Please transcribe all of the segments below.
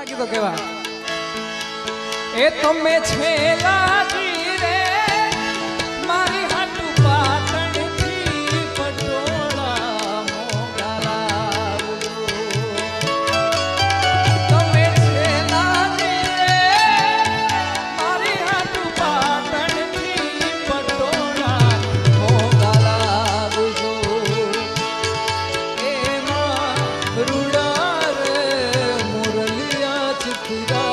ગીતો કેવા એ તમે છેલા રે મારી હાટુ પાટણ થી પટોળા મોગલા તમે છેલા રે મારી હાટુ પાટણ થી પટોળા મોગલા બુજો એમાં રૂડા રે મુરલિયા ચિતરા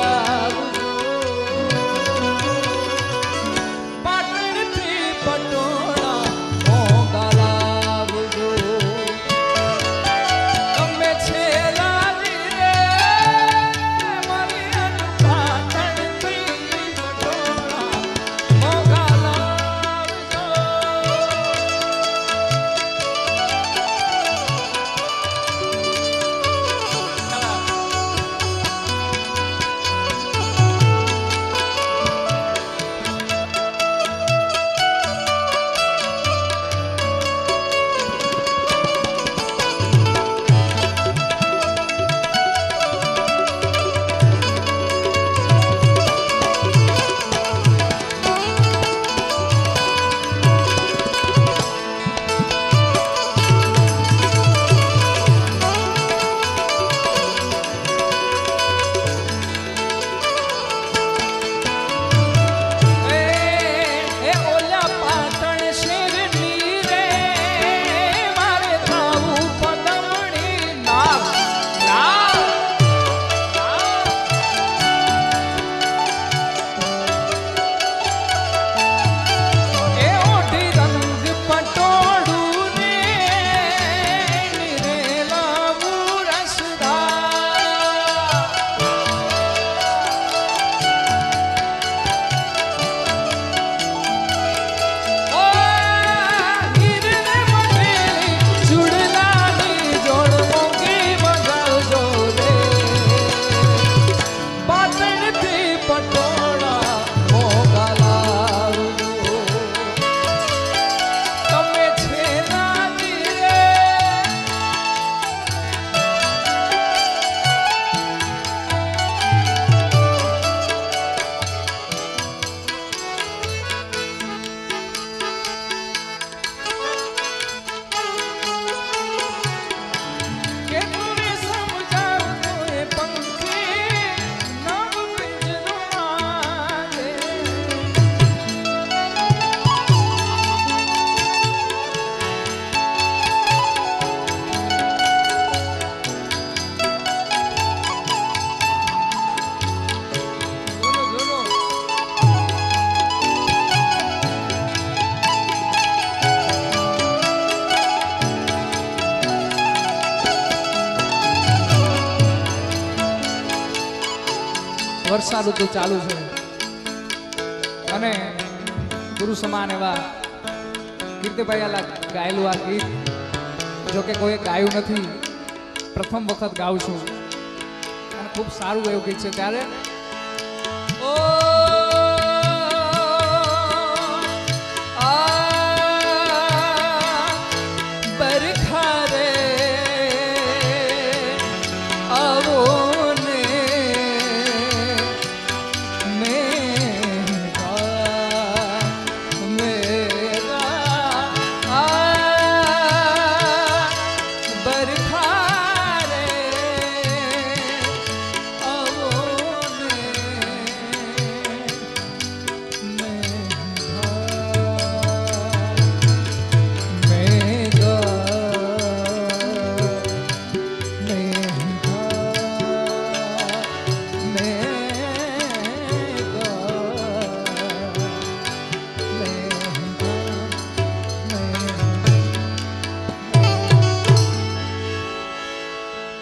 વર્ષા ઋતુ ચાલુ છે અને ગુરુ સમાન એવા કીર્તિભાઈ આલા ગાયેલું આ ગીત જો કે કોઈ ગાયું નથી, પ્રથમ વખત ગાઉં છું અને ખૂબ સારું એવું ગીત છે. ત્યારે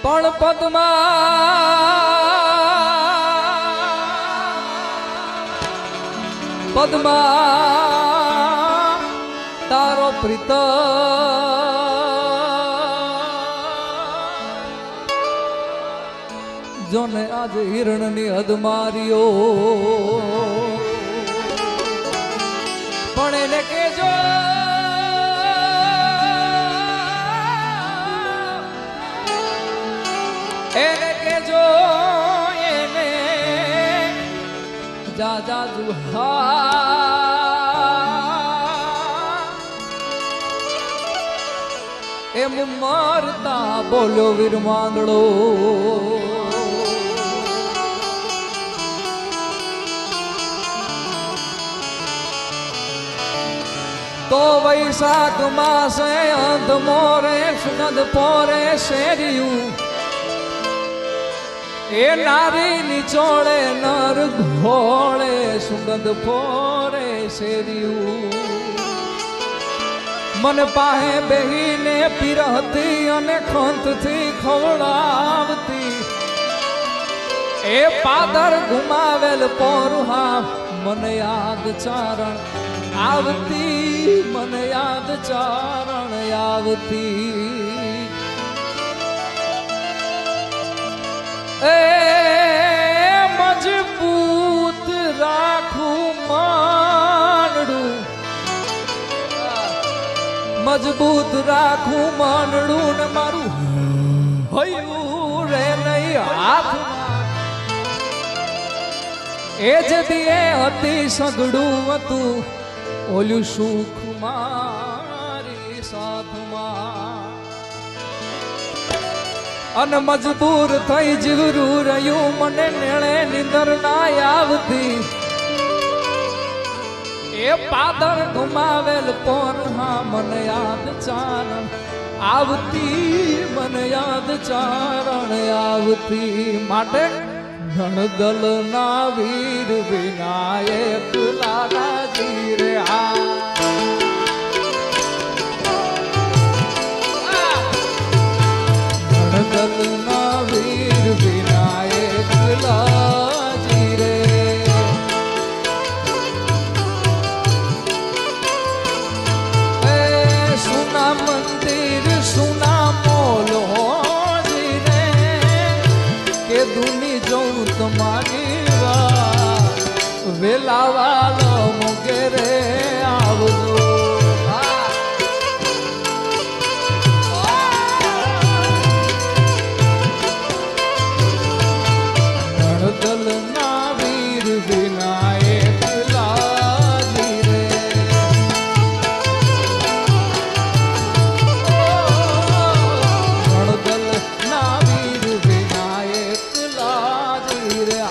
પણ પદ્મા તારો પ્રીત જોને આજે હિરણની હદ માર્યો, પણ એને કેજો એને કેજો જા જા જુહા એમ મરતા બોલ્યો વીર માંદડો તો વૈશાખ માસે અંધ મોરે સુગંધ પોરે શેરિયું એ નારી નિચોડે નર ઘોડે સુગંધ પોરે શેરિયું મન પાહે બેહીને પીરહતી અને ખંતથી ખવડાવતી એ પાદર ઘુમાવેલ પોરુહા મન યાદ ચારણ આવતી મન યાદ ચારણ આવતી એ મજબૂત રાખું માનડું મજબૂત રાખું માનડું ને મારું હયું રે નહીં હાથમાં એ જ દિયે હતી સગડું હતું ઓલું સુખ મારી સાથમાં અન મજબૂર થઈ જીવરું રહ્યું મને નેણે નીંદર ના આવતી એ પાદર ઘુમાવેલ પોર હા મન યાદ ચારણ આવતી મન યાદ ચારણ આવતી માટે ગણદલ ના વીર વિનાયક લાલાજી રે ગણદલ ના વીર વિનાયક લાલાજી રે એ સુના મંદિર સુના મોલો જી રે કે દુની જઉં તમારી વાત વેલાવાલો મુગેરે આવજો ગણદલ ના વીર વિનાયક લાજી રે ગણદલ ના વીર વિનાયક લાજી રે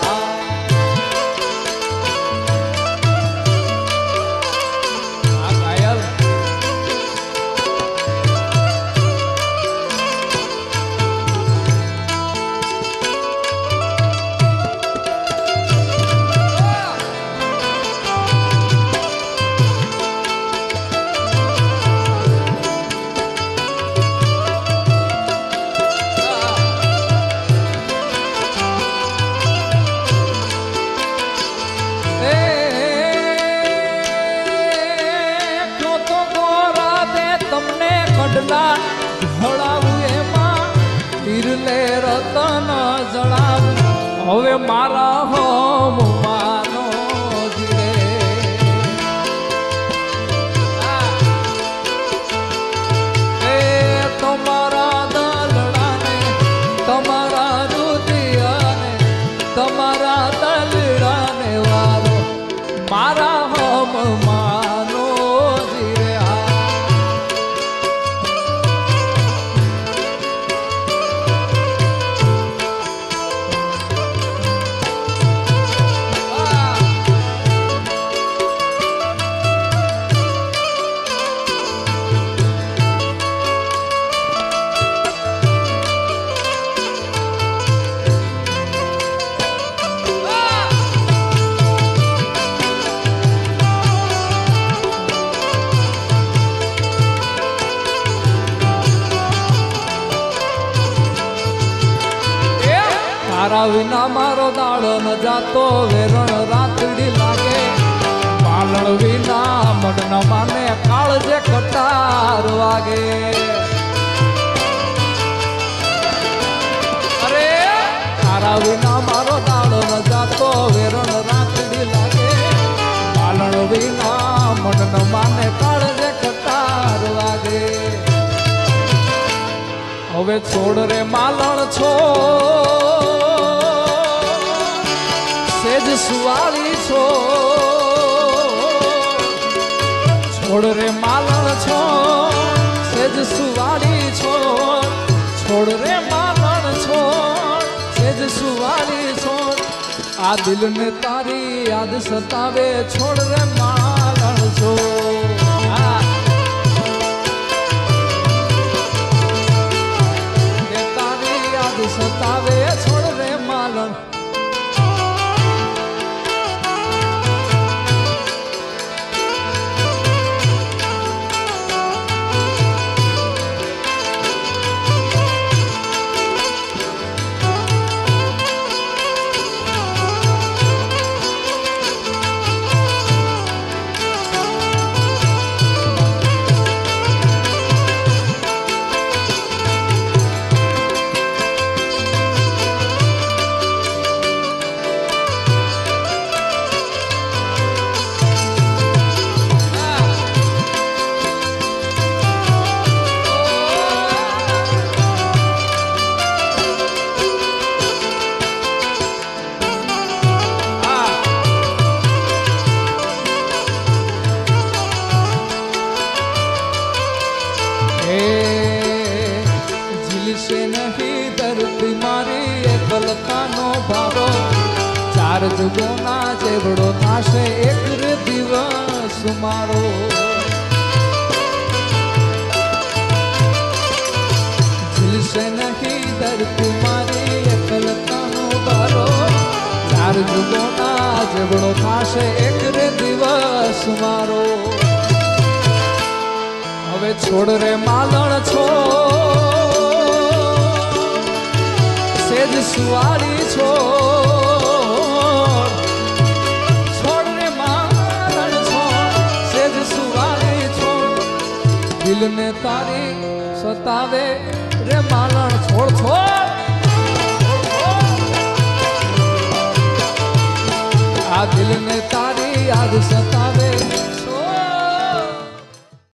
ભળાવું એમાં તીરલે રતન જણાવું હવે મારા હોમ માનો જીરે એ તમારા દલડાને તમારા રુદિયાને તમારા દલડાને વારો મારા હોમ માનો જીરે તારા વિના મારો દાડો ન જાતો વેરણ રાતડી લાગે પાલણ વિના મન ન માને કાળજે કટાર વાગે અરે તારા વિના મારો દાડો ન જાતો વેરણ રાતડી લાગે પાલણ વિના મન ન માને કાળજે કટાર વાગે હવે છોડ રે માલણ છો સેજ સુવાળી છો છોડ રે માલણ છો સેજ સુવાળી છો છોડ રે માલણ છો સેજ સુવાળી છો આ દિલને તારી યાદ સતાવે છોડ રે માલણ છો તારી યાદ સતાવે છોડ રે માલણ ચાર જુગોના જેવડો થાશે એક રે દિવસ મારો ઝીલશે નહીં ધરતી મારી એકલતાનો બારો ચાર જુગોના જેવડો થાશે એક રે દિવસ મારો હવે છોડ રે માલણ છો સેજ સુવાળી છો દિલને તારી સતાવે રે માલણ છોડ છોડ આ દિલને તારી યાદ સતાવે